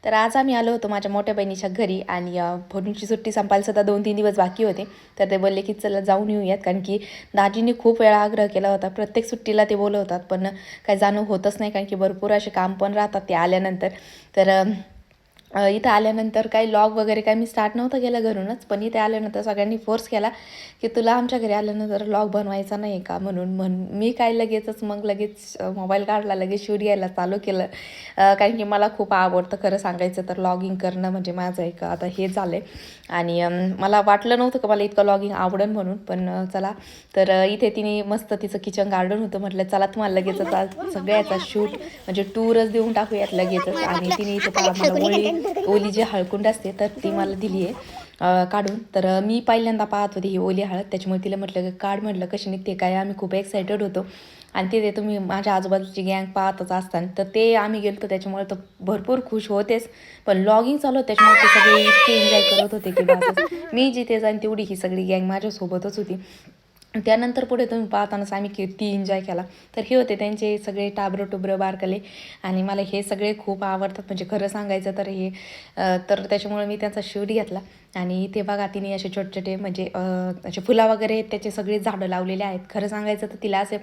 तर आज आम्ही आलो होतो माझ्या मोठ्या बहिणीच्या घरी आणि फोनची सुट्टी संपायला सुद्धा 2-3 दिवस बाकी होते. तर ते बोलले की चला जाऊन येऊयात, कारण की दाजींनी खूप वेळा आग्रह केला होता. प्रत्येक सुट्टीला ते बोलवतात पण काही जाणं होतच नाही, कारण की भरपूर असे काम पण राहतात ते आल्यानंतर. तर इथं आल्यानंतर काही लॉग वगैरे काय मी स्टार्ट नव्हतं केलं घरूनच, पण इथे आल्यानंतर सगळ्यांनी फोर्स केला की तुला आमच्या घरी आल्यानंतर लॉग बनवायचा नाही का म्हणून मी काय लगेचच लगेच मोबाईल काढला, लगेच शूट घ्यायला चालू केलं. कारण की मला खूप आवडतं खरं सांगायचं तर लॉगिंग करणं, म्हणजे माझं एक आता हे झालं आहे. आणि मला वाटलं नव्हतं का मला इतकं लॉगिंग आवडेल म्हणून, पण चला. तर इथे तिने मस्त तिचं किचन गार्डन होतं, म्हटलं चला तुम्हाला लगेचच आज सगळ्याचा शूट म्हणजे टूरच देऊन टाकूयात लगेचच. आणि तिने इथे मला ओली जी हळकुंड असते तर ती मला दिली आहे काढून. तर मी पहिल्यांदा पाहत होते ही ओली हळद, त्याच्यामुळे तिला म्हटलं काढ, म्हटलं कशी निघते काय. आम्ही खूप एक्सायटेड होतो आणि ते तुम्ही माझ्या आजूबाजूची गँग पाहतच असताना तर ते आम्ही गेलो तर त्याच्यामुळे तर भरपूर खुश होतेच. पण लॉगिंग चालू होतं त्याच्यामुळे ते सगळे इतके एन्जॉय करत होते की बस मी जिथे जाईन तेवढी ही सगळी गँग माझ्यासोबतच होती. त्यानंतर पुढे तुम्ही पाहतानाच आम्ही किती एन्जॉय केला. तर हे होते त्यांचे सगळे टाबरं टुबरं बारकले आणि मला हे सगळे खूप आवडतात, म्हणजे खरं सांगायचं तर हे तर त्याच्यामुळे मी त्यांचा शूट घेतला. आणि इथे बघा तिने असे छोटे छोटे म्हणजे असे फुलं वगैरे त्याचे सगळे झाडं लावलेले आहेत. खरं सांगायचं तर तिला असे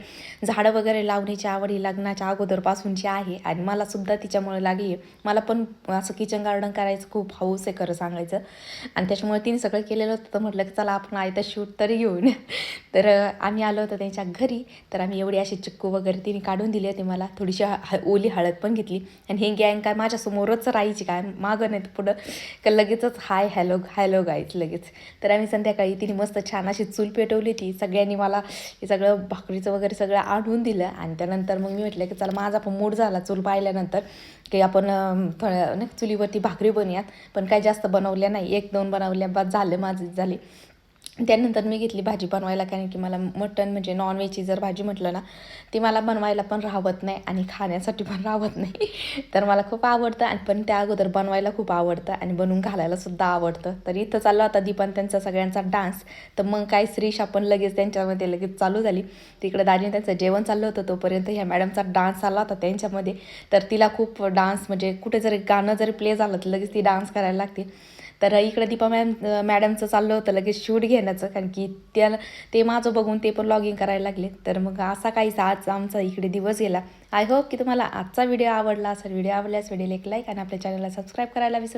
झाडं वगैरे लावण्याची आवड ही लग्नाच्या अगोदरपासूनची आहे आणि मलासुद्धा तिच्यामुळे लागली आहे. मला पण असं किचन गार्डन करायचं खूप हौस आहे खरं सांगायचं. आणि त्याच्यामुळे तिने सगळं केलेलं होतं, तर म्हटलं की चला आपण आयतं शूट तरी घेऊन. तर आम्ही आलो होतो त्यांच्या घरी. तर आम्ही एवढी अशी चिक्कू वगैरे तिने काढून दिली होती मला, थोडीशी ओली हळद पण घेतली. आणि हे गँग काय माझ्यासमोरच राहायची, काय मागं नाही पुढं का लगेचच हाय हॅलो हॅलो गाईच लगेच. तर आम्ही संध्याकाळी तिने मस्त छान अशी चूल पेटवली होती. सगळ्यांनी मला हे सगळं भाकरीचं वगैरे सगळं आणून दिलं. आणि त्यानंतर मग मी म्हटलं की चला माझा पण मूड झाला चूल पाहिल्यानंतर की आपण थोड्या नाही चुलीवरती भाकरी बनवूयात. पण काही जास्त बनवल्या नाही, 1-2 बनवल्या बस झालं माझी झाली. त्यानंतर मी घेतली भाजी बनवायला, कारण की मला मटण म्हणजे नॉनव्हेजची जर भाजी म्हटलं ना ती मला बनवायला पण राहत नाही आणि खाण्यासाठी पण राहत नाही. तर मला खूप आवडतं आणि पण त्या अगोदर बनवायला खूप आवडतं आणि बनवून घालायलासुद्धा आवडतं. तर इथं चालला होता दीपन त्यांचा सगळ्यांचा डान्स. तर मग काय श्रीष आपण लगेच त्यांच्यामध्ये लगेच चालू झाली. तिकडे दाजीने त्यांचं जेवण चाललं होतं तोपर्यंत ह्या मॅडमचा डान्स आला होता त्यांच्यामध्ये. तर तिला खूप डान्स म्हणजे कुठे जरी गाणं जरी प्ले झालं तर लगेच ती डान्स करायला लागते. तर इकडे दीपा मॅडमचं चाललं होतं लगेच शूट घेण्याचं, कारण की ते माझं बघून ते पण लॉगिंग करायला लागले. तर मग असा काहीसा आज आमचा इकडे दिवस गेला. आय होप की तुम्हाला आजचा व्हिडिओ आवडला असेल. व्हिडिओ आवडल्यास व्हिडिओला एक लाईक आणि आपल्या चॅनलला सबस्क्राईब करायला विसरू